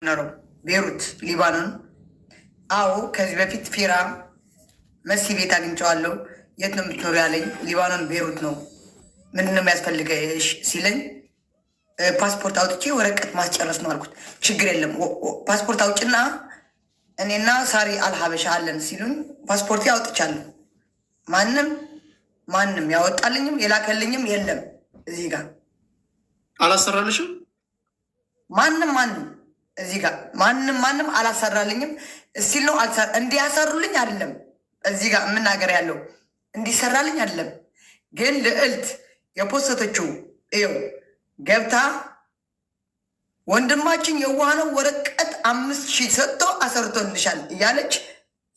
ኖረው ቤሩት ሊባኖን። አዎ ከዚህ በፊት ፊራ መሲ ቤት አግኝቼዋለሁ። የት ነው የምትኖሩ ያለኝ ሊባኖን ቤሩት ነው። ምንድን ነው የሚያስፈልገሽ ሲለኝ ፓስፖርት አውጥቼ ወረቀት ማስጨረስ ነው አልኩት። ችግር የለም ፓስፖርት አውጭና እኔና ሳሪ አልሀበሻ አለን ሲሉኝ ፓስፖርት አውጥቻለሁ። ማንም ያወጣልኝም የላከልኝም የለም። እዚህ ጋር አላሰራልሽም ማንም እዚህ ጋር ማንም አላሰራልኝም። እስቲል ነው እንዲያሰሩልኝ አይደለም እዚህ ጋር የምናገር ያለው እንዲሰራልኝ አይደለም። ግን ልዕልት የፖስተችው ይኸው ገብታ ወንድማችን የዋህ ነው ወረቀት 5,000 ሰጥቶ አሰርቶልሻል እያለች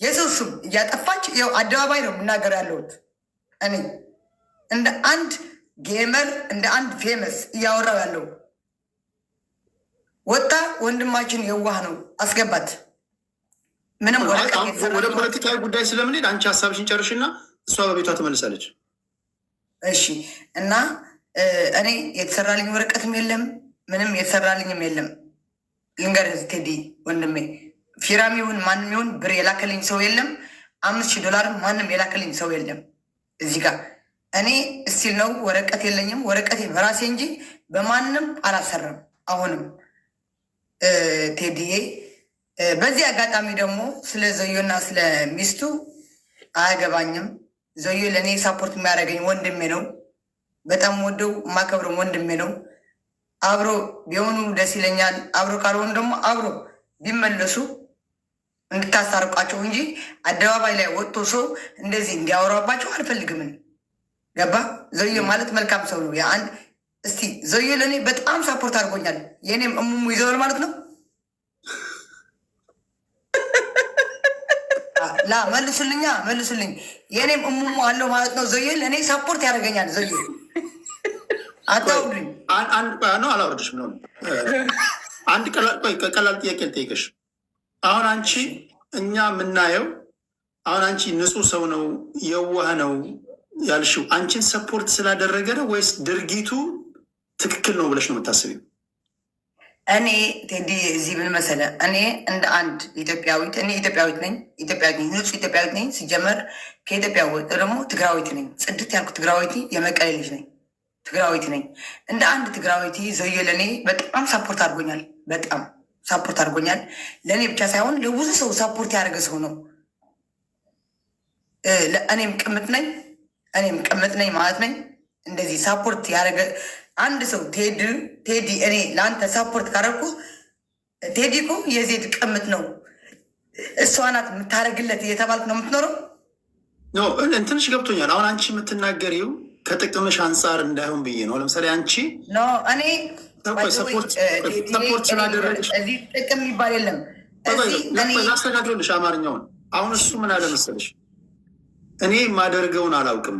የሰው ስም እያጠፋች ይኸው አደባባይ ነው የምናገር ያለሁት። እኔ እንደ አንድ ጌመር እንደ አንድ ፌመስ እያወራው ያለው ወጣ ወንድማችን የዋህ ነው አስገባት። ምንም ወደ ፖለቲካዊ ጉዳይ ስለምንሄድ አንቺ ሀሳብሽን ጨርሽና እሷ በቤቷ ትመልሳለች። እሺ። እና እኔ የተሰራልኝ ወረቀትም የለም ምንም የተሰራልኝም የለም። ልንገርህ ቴዲ ወንድሜ፣ ፊራም ይሁን ማንም ይሁን ብር የላከልኝ ሰው የለም። $5,000 ማንም የላከልኝ ሰው የለም። እዚህ ጋር እኔ እስቲል ነው ወረቀት የለኝም። ወረቀት በራሴ እንጂ በማንም አላሰራም። አሁንም ቴዲዬ በዚህ አጋጣሚ ደግሞ ስለ ዘዮና ስለ ሚስቱ አያገባኝም። ዘዮ ለእኔ ሳፖርት የሚያደርገኝ ወንድሜ ነው። በጣም ወደው የማከብረው ወንድሜ ነው። አብሮ ቢሆኑ ደስ ይለኛል። አብሮ ካልሆኑ ደግሞ አብሮ ቢመለሱ እንድታስታርቋቸው እንጂ አደባባይ ላይ ወጥቶ ሰው እንደዚህ እንዲያወራባቸው አልፈልግም። ገባ? ዘዮ ማለት መልካም ሰው ነው። የአንድ እስቲ ዘዮ ለእኔ በጣም ሳፖርት አድርጎኛል። የእኔም እሙሙ ይዘዋል ማለት ነው። ላ መልሱልኝ። የእኔም እሙሙ አለው ማለት ነው። ዘዮ ለእኔ ሳፖርት ያደርገኛል። ዘዮ አታውዱኝ። አላወርድሽም ነው። አንድ ቀላል ጥያቄ ልጠይቅሽ። አሁን አንቺ እኛ የምናየው አሁን አንቺ ንጹህ ሰው ነው የዋህ ነው ያልሽው አንቺን ሰፖርት ስላደረገ ነው ወይስ ድርጊቱ ትክክል ነው ብለሽ ነው የምታስቢው? እኔ ቴዲ እዚህ ምን መሰለህ፣ እኔ እንደ አንድ ኢትዮጵያዊት ኢትዮጵያዊት ነኝ፣ ንጹህ ኢትዮጵያዊት ነኝ። ሲጀመር ከኢትዮጵያ ደግሞ ትግራዊት ነኝ። ጽድት ያልኩ ትግራዊት የመቀሌ ልጅ ነኝ። ትግራዊት ነኝ። እንደ አንድ ትግራዊት ዘዮ ለእኔ በጣም ሳፖርት አድርጎኛል። በጣም ሳፖርት አድርጎኛል። ለእኔ ብቻ ሳይሆን ለብዙ ሰው ሳፖርት ያደረገ ሰው ነው። እኔም ቅምጥ ነኝ ማለት ነኝ። እንደዚህ ሳፖርት ያደረገ አንድ ሰው ቴዲ እኔ ለአንተ ሳፖርት ካደረኩ ቴዲ እኮ የዜድ ቅምጥ ነው እሷ ናት የምታደርግለት እየተባልክ ነው የምትኖረው። እንትንሽ ገብቶኛል። አሁን አንቺ የምትናገሪው ከጥቅምሽ አንጻር እንዳይሆን ብዬ ነው። ለምሳሌ አንቺ እኔ ሰፖርት ስላደረግሽ እዚህ ጥቅም የሚባል የለም። ላስተካክልልሽ አማርኛውን። አሁን እሱ ምን አለ መሰለሽ፣ እኔ የማደርገውን አላውቅም፣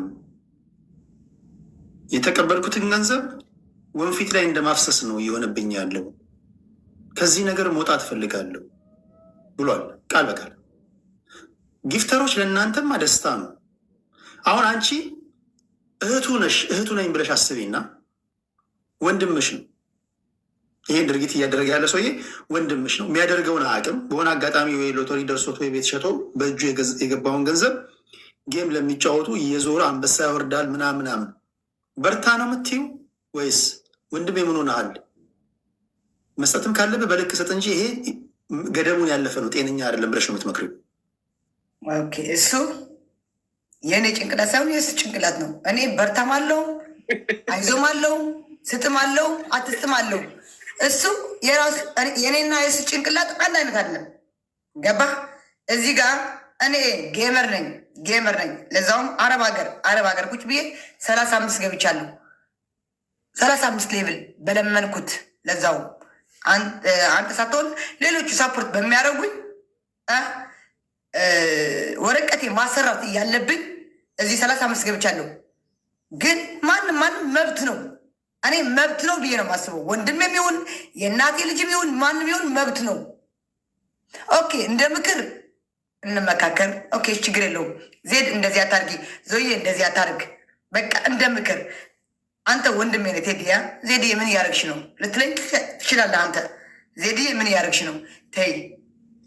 የተቀበልኩትን ገንዘብ ወንፊት ላይ እንደማፍሰስ ነው እየሆነብኝ ያለው፣ ከዚህ ነገር መውጣት እፈልጋለሁ ብሏል ቃል በቃል። ጊፍተሮች ለእናንተማ ደስታ ነው። አሁን አንቺ እህቱ ነኝ ብለሽ አስቢና ወንድምሽ ነው ይሄን ድርጊት እያደረገ ያለ ሰውዬ ወንድምሽ ነው። የሚያደርገውን አቅም በሆነ አጋጣሚ ወይ ሎተሪ ደርሶት ወይ ቤት ሸጦ በእጁ የገባውን ገንዘብ ጌም ለሚጫወቱ እየዞረ አንበሳ ያወርዳል ምናምን። በርታ ነው የምትይው ወይስ ወንድም የምን ሆነሃል? መስጠትም ካለብህ በልክ ሰጥ እንጂ ይሄ ገደቡን ያለፈ ነው ጤነኛ አይደለም ብለሽ ነው የምትመክሪው? እሱ የእኔ ጭንቅላት ሳይሆን የእሱ ጭንቅላት ነው። እኔ በርታም አለው አይዞም አለው ስትም አለው አትስትም አለው። እሱ የራሱ የኔና የእሱ ጭንቅላት አንድ አይነት አይደለም። ገባህ? እዚህ ጋር እኔ ጌመር ነኝ። ለዛውም አረብ ሀገር ቁጭ ብዬ 35 ገብቻለሁ። 35 ሌብል በለመንኩት። ለዛው አንተ ሳትሆን ሌሎቹ ሳፖርት በሚያደርጉኝ ወረቀቴ ማሰራት እያለብኝ እዚህ 35 ገብቻለሁ። ግን ማንም መብት ነው። እኔ መብት ነው ብዬ ነው የማስበው። ወንድም የሚሆን የእናቴ ልጅ የሚሆን ማንም ይሆን መብት ነው። ኦኬ እንደ ምክር እንመካከር። ኦኬ ችግር የለውም። ዜድ እንደዚህ አታርጊ፣ ዞዬ እንደዚህ አታርግ። በቃ እንደ ምክር አንተ ወንድሜ ነህ ቴዲያ ዜድ ምን እያደረግሽ ነው ልትለኝ ትችላለህ። አንተ ዜድዬ ምን ያደርግሽ ነው? ተይ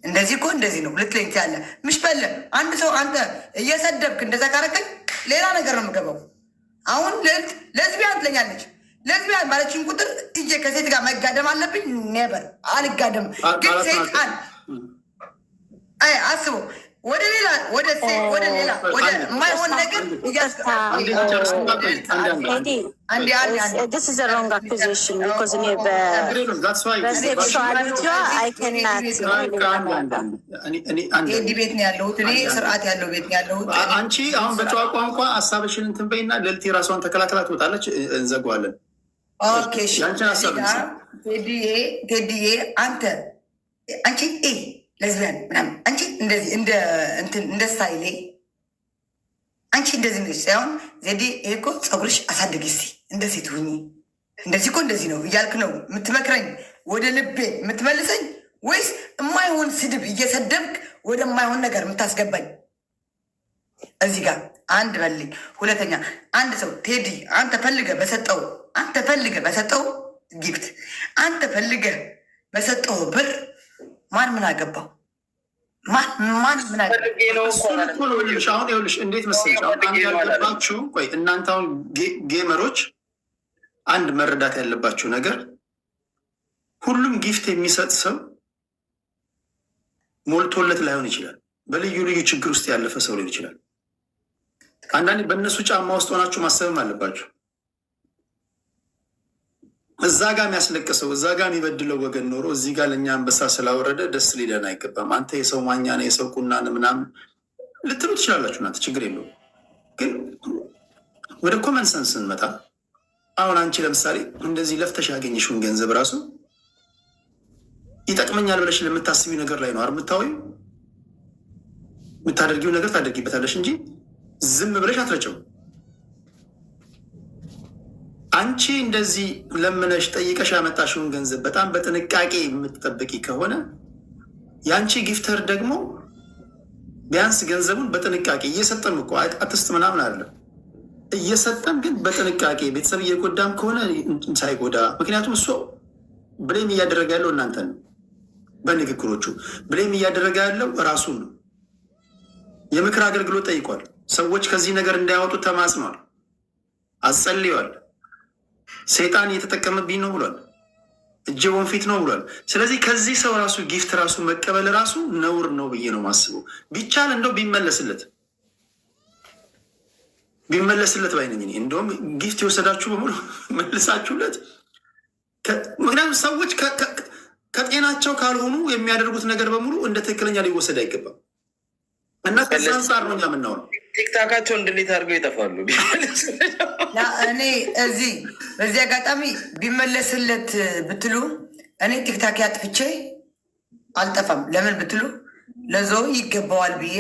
እንደዚህ እኮ እንደዚህ ነው ልትለኝ ትያለህ። ምሽ በለ አንድ ሰው አንተ እየሰደብክ እንደዛ ካረከኝ ሌላ ነገር ነው የምገባው። አሁን ለዝቢያን ትለኛለች። ለዝቢያን ማለችን ቁጥር እጄ ከሴት ጋር መጋደም አለብኝ? ኔበር አልጋደም። ግን ሴጣን አስቡ ወደ ሌላ ወደ የማይሆን ነገር ቤት ነው ያለሁት እኔ ስርዓት ያለው ቤት ነው ያለሁት። አንቺ አሁን በጨዋ ቋንቋ ሀሳብሽን እንትን በይና ልዕልት ራሷን ተከላከላ ትወጣለች። እንዘጋዋለን። ቴዲዬ አንቺ ለዝቢያን ምናምን አንቺ እንደዚህ እንደ ስታይሌ አንቺ እንደዚህ ነች ሳይሆን ዜዴ እኮ ፀጉርሽ አሳድግ እስኪ እንደ ሴት ሁኚ እንደዚህ እኮ እንደዚህ ነው እያልክ ነው የምትመክረኝ ወደ ልቤ የምትመልሰኝ ወይስ የማይሆን ስድብ እየሰደብክ ወደ የማይሆን ነገር የምታስገባኝ? እዚህ ጋር አንድ በልኝ። ሁለተኛ አንድ ሰው ቴዲ አንተ ፈልገ በሰጠው ጊፍት አንተ ፈልገ በሰጠው ብር ማን ምን አገባው? ማን ምን አገባው? አሁን ይኸውልሽ እንዴት መሰለሽ አንድ ያለባችሁ ቆይ እናንተ አሁን ጌመሮች አንድ መረዳት ያለባችሁ ነገር ሁሉም ጊፍት የሚሰጥ ሰው ሞልቶለት ላይሆን ይችላል። በልዩ ልዩ ችግር ውስጥ ያለፈ ሰው ሊሆን ይችላል። አንዳንዴ በእነሱ ጫማ ውስጥ ሆናችሁ ማሰብም አለባችሁ። እዛ ጋር የሚያስለቅሰው እዛ ጋር የሚበድለው ወገን ኖሮ እዚህ ጋር ለእኛ አንበሳ ስላወረደ ደስ ሊለን አይገባም። አንተ የሰው ማኛ ነው የሰው ቁናን ምናምን ልትሉ ትችላላችሁ። እናንተ ችግር የለውም። ግን ወደ ኮመን ሰንስ ስንመጣ አሁን አንቺ ለምሳሌ እንደዚህ ለፍተሽ ያገኘሽውን ገንዘብ ራሱ ይጠቅመኛል ብለሽ ለምታስቢው ነገር ላይ ነው የምታወዩ። የምታደርጊው ነገር ታደርጊበታለሽ እንጂ ዝም ብለሽ አትረጨው። አንቺ እንደዚህ ለምነሽ ጠይቀሽ ያመጣሽውን ገንዘብ በጣም በጥንቃቄ የምትጠብቂ ከሆነ የአንቺ ጊፍተር ደግሞ ቢያንስ ገንዘቡን በጥንቃቄ እየሰጠም እኮ አትስጥ ምናምን አይደለም እየሰጠም ግን በጥንቃቄ ቤተሰብ እየጎዳም ከሆነ ሳይጎዳ፣ ምክንያቱም እሱ ብሌም እያደረገ ያለው እናንተ ነው። በንግግሮቹ ብሌም እያደረገ ያለው ራሱን ነው። የምክር አገልግሎት ጠይቋል። ሰዎች ከዚህ ነገር እንዳያወጡ ተማጽኗል፣ አጸልዋል። ሰይጣን እየተጠቀመብኝ ነው ብሏል። እጄ ወንፊት ነው ብሏል። ስለዚህ ከዚህ ሰው ራሱ ጊፍት ራሱ መቀበል ራሱ ነውር ነው ብዬ ነው ማስበው። ቢቻል እንደው ቢመለስለት ባይነኝ። እንደውም ጊፍት የወሰዳችሁ በሙሉ መልሳችሁለት። ምክንያቱም ሰዎች ከጤናቸው ካልሆኑ የሚያደርጉት ነገር በሙሉ እንደ ትክክለኛ ሊወሰድ አይገባም። እና ከዚ አንጻር ነው እኛ የምናወራው። ቲክታካቸው እንድሌት አድርገው ይጠፋሉ። እኔ በዚህ አጋጣሚ ቢመለስለት ብትሉ እኔ ቲክታክ አጥፍቼ አልጠፋም። ለምን ብትሉ ለዞ ይገባዋል ብዬ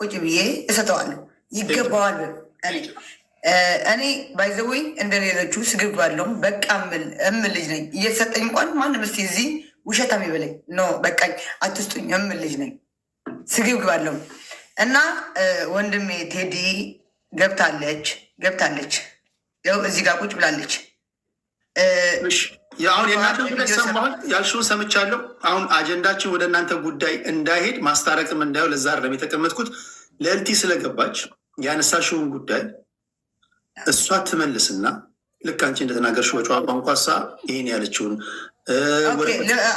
ቁጭ ብዬ እሰጠዋለሁ። ይገባዋል እኔ ባይዘወይ እንደሌሎቹ ስግብ ባለውም በቃ እምል ልጅ ነኝ። እየተሰጠኝ እንኳን ማንም እስኪ እዚህ ውሸታም ይበለኝ ኖ በቃኝ አትስጡኝ እምል ልጅ ነኝ። ስግብ ባለውም እና ወንድሜ ቴዲ ገብታለች ያው እዚህ ጋር ቁጭ ብላለች። አሁን የእናንተ ጉዳይ ሰማሁን ያልሽውን ሰምቻለሁ። አሁን አጀንዳችን ወደ እናንተ ጉዳይ እንዳይሄድ ማስታረቅም እንዳየው ለዛ አይደለም የተቀመጥኩት። ልዕልቲ ስለገባች ያነሳሽውን ጉዳይ እሷ ትመልስና ልክ አንቺ እንደተናገርሽው በጨዋ ቋንቋ ይህን ያለችውን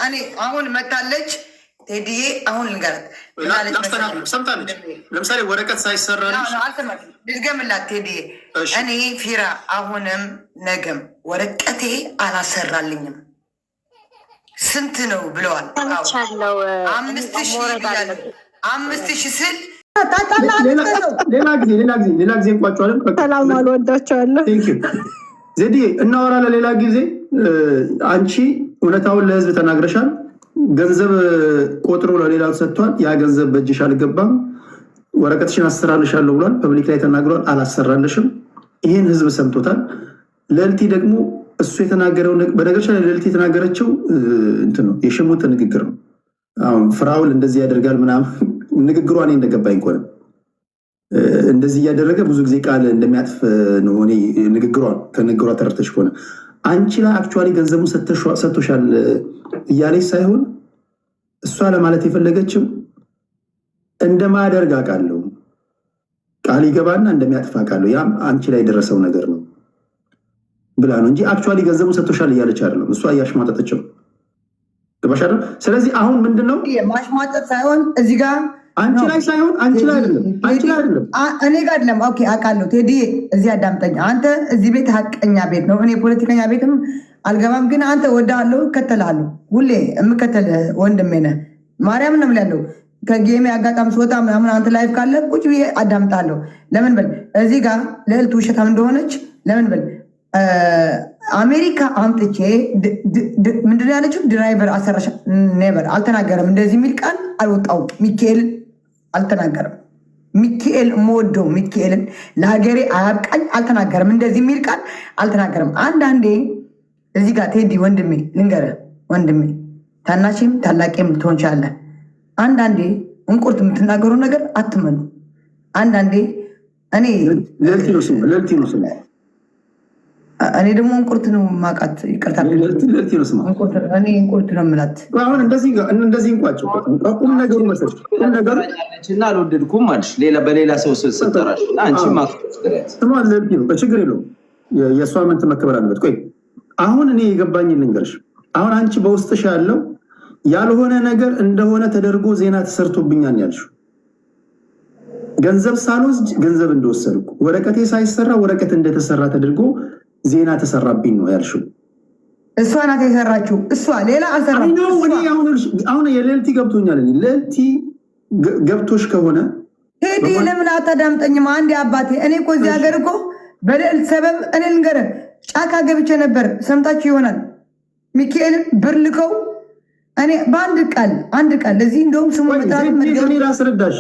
እኔ አሁን መታለች። ቴዲዬ አሁን ልንገራት ሰምታለች። ለምሳሌ ወረቀት ሳይሰራልሽ ልድገምላት። ቴዲዬ እኔ ፊራ አሁንም ነገም ወረቀቴ አላሰራልኝም። ስንት ነው ብለዋል? 5,000 ስል ሌላ ጊዜ እንቋጫለን። ሰላም አልወዳቸዋለሁ። ዜዲ እናወራለን ሌላ ጊዜ። አንቺ እውነታውን ለህዝብ ተናግረሻል። ገንዘብ ቆጥሮ ለሌላ ሰጥቷል። ያ ገንዘብ በእጅሽ አልገባም። ወረቀትሽን አሰራልሻለሁ ብሏል። ፐብሊክ ላይ ተናግሯል። አላሰራልሽም። ይህን ህዝብ ሰምቶታል። ልዕልቲ ደግሞ እሱ የተናገረው በነገርሽ ላይ ልዕልቲ የተናገረችው እንትን ነው፣ የሽሙጥ ንግግር ነው። አሁን ፍራውል እንደዚህ ያደርጋል ምናምን ንግግሯ እኔ እንደገባኝ ከሆነ እንደዚህ እያደረገ ብዙ ጊዜ ቃል እንደሚያጥፍ ነው። እኔ ከንግግሯ ተረድተሽ ከሆነ አንቺ ላይ አክቹዋሊ ገንዘቡን ሰጥቶሻል እያለች ሳይሆን እሷ ለማለት የፈለገችው እንደማያደርግ አውቃለሁ፣ ቃል ይገባና እንደሚያጥፋ አውቃለሁ፣ ያም አንቺ ላይ የደረሰው ነገር ነው ብላ ነው እንጂ አክቹዋሊ ገንዘቡን ሰጥቶሻል እያለች አይደለም። እሷ እያሽሟጠጠችው ገባሻል። ስለዚህ አሁን ምንድነው ማሽሟጠጥ ሳይሆን እዚህ ጋር አንቺ ላይ ሳይሆን አንቺ ላይ አይደለም እኔ ጋር አይደለም። ኦኬ አውቃለሁ ቴዲ፣ እዚህ አዳምጠኝ። አንተ እዚህ ቤት ሀቀኛ ቤት ነው። እኔ ፖለቲከኛ ቤትም አልገባም፣ ግን አንተ ወዳለሁ፣ እከተላለሁ። ሁሌ የምከተል ወንድሜ ነህ። ማርያም ነው የምልህ። ከጌሜ አጋጣሚ ስወጣ ምናምን አንተ ላይፍ ካለ ቁጭ ብዬ አዳምጣለሁ። ለምን በል እዚህ ጋር ልዕልት ውሸታም እንደሆነች ለምን በል አሜሪካ አምጥቼ ምንድን ያለችው ድራይቨር አሰራሽ ኔቨር አልተናገረም። እንደዚህ የሚል ቃል አልወጣውም። ሚካኤል አልተናገረም። ሚካኤል የምወደው ሚካኤልን ለሀገሬ አያብቃኝ አልተናገረም። እንደዚህ የሚል ቃል አልተናገረም። አንዳንዴ እዚህ ጋር ቴዲ ወንድሜ ልንገርህ፣ ወንድሜ ታናሽም ታላቂም ልትሆን ቻለህ። አንዳንዴ እንቁርት የምትናገሩ ነገር አትመኑ። አንዳንዴ እኔ እኔ ደግሞ እንቁርት ነው ማቃት፣ ይቅርታ እኔ እንቁርት ነው የምላት። አሁን እንደዚህ እንቋጭው ቁም ነገሩ መሰለሽ እና አልወደድኩም አልሽ በሌላ ሰው ስጠራሽ አንቺ ችግር የለውም። የእሷ ምን መከበር አለበት። ቆይ አሁን እኔ የገባኝን ልንገርሽ። አሁን አንቺ በውስጥሽ ያለው ያልሆነ ነገር እንደሆነ ተደርጎ ዜና ተሰርቶብኛል ያልሽው፣ ገንዘብ ሳልወስድ ገንዘብ እንደወሰድኩ፣ ወረቀቴ ሳይሰራ ወረቀት እንደተሰራ ተደርጎ ዜና ተሰራብኝ ነው ያልሽው። እሷ ናት የሰራችው። እሷ ሌላ አልሰራም። አሁን የልዕልቲ ገብቶኛል። ልዕልቲ ገብቶሽ ከሆነ ቴዲ ለምን አታዳምጠኝም? አንዴ አባቴ፣ እኔ እኮ እዚህ ሀገር እኮ በልዕልት ሰበብ እኔ ልንገርህ ጫካ ገብቼ ነበር። ሰምታችሁ ይሆናል። ሚካኤልን ብር ልከው እኔ በአንድ ቃል እዚህ እንደውም ስሙ ላስረዳሽ።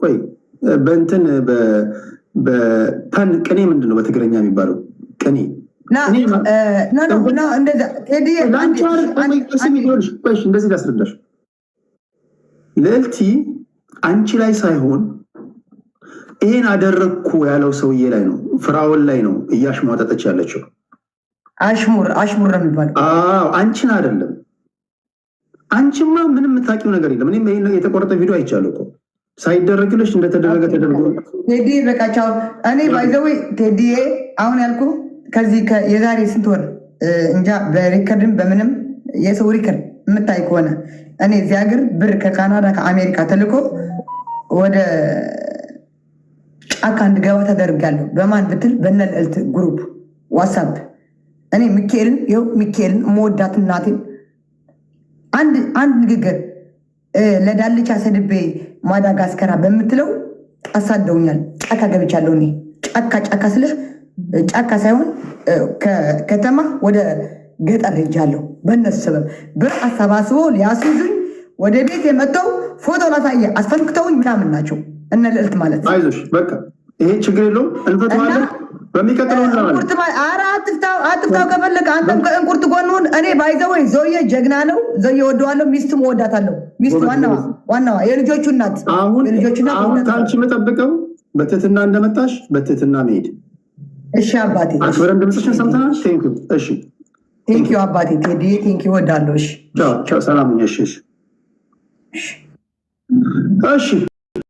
ቆይ በእንትን በፓን ቅኔ ምንድን ነው በትግረኛ የሚባለው ቅኔ? እንደዚህ ላስረዳሽ። ልዕልቲ አንቺ ላይ ሳይሆን ይሄን አደረግኩ ያለው ሰውዬ ላይ ነው፣ ፍራውን ላይ ነው እያሽሟጠጠች ያለችው። አሽሙር ነው የሚባለው። አንቺን አይደለም። አንቺማ ምንም የምታውቂው ነገር የለም። እኔም ይሄን የተቆረጠ ቪዲዮ አይቻለሁ እኮ ሳይደረግልሽ እንደተደረገ ተደርጎ ቴዲ በቃቻው። እኔ ባይዘዌ ቴዲ አሁን ያልኩ ከዚህ የዛሬ ስንት ወር እንጃ በሪከርድም በምንም የሰው ሪከርድ የምታይ ከሆነ እኔ እዚህ ሀገር ብር ከካናዳ ከአሜሪካ ተልኮ ወደ ጫካ እንድገባ ተደርጋለሁ። በማን ብትል በነ ልዕልት ግሩፕ ዋትሳፕ። እኔ ሚካኤልን መወዳት እናቴን አንድ ንግግር ለዳልቻ ሰድቤ ማዳጋስከራ በምትለው አሳደውኛል። ጫካ ገብቻለሁ። እኔ ጫካ ስልህ ጫካ ሳይሆን ከከተማ ወደ ገጠር ሄጃለሁ። በእነሱ ሰበብ ብር አሰባስቦ ሊያስይዙኝ ወደ ቤት የመጣው ፎቶ ላሳየ አስፈንክተውኝ ምናምን ናቸው እነ ልዕልት ማለት። አይዞሽ በቃ ይሄ ችግር የለውም እንፈተዋለን። በሚቀጥለው አትፍታው ከፈለግ አንተም ከእንቁርት ጎንሁን። እኔ ባይዘወይ ዞዬ ጀግና ነው። ዞዬ ወደዋለሁ። ሚስቱም ወዳታለሁ። ሚስቱ ዋናዋ የልጆቹ እናት። አሁን ከአንቺ የምጠብቀው በትህትና እንደመጣሽ በትህትና መሄድ። እሺ አባቴ፣ አክብረን ድምፅሽን ሰምተናል። ቴንኪው። እሺ ቴንኪው አባቴ። ቴዲ ቴንኪው፣ ወዳለሁ። እሺ ቻው። ሰላም። እሺ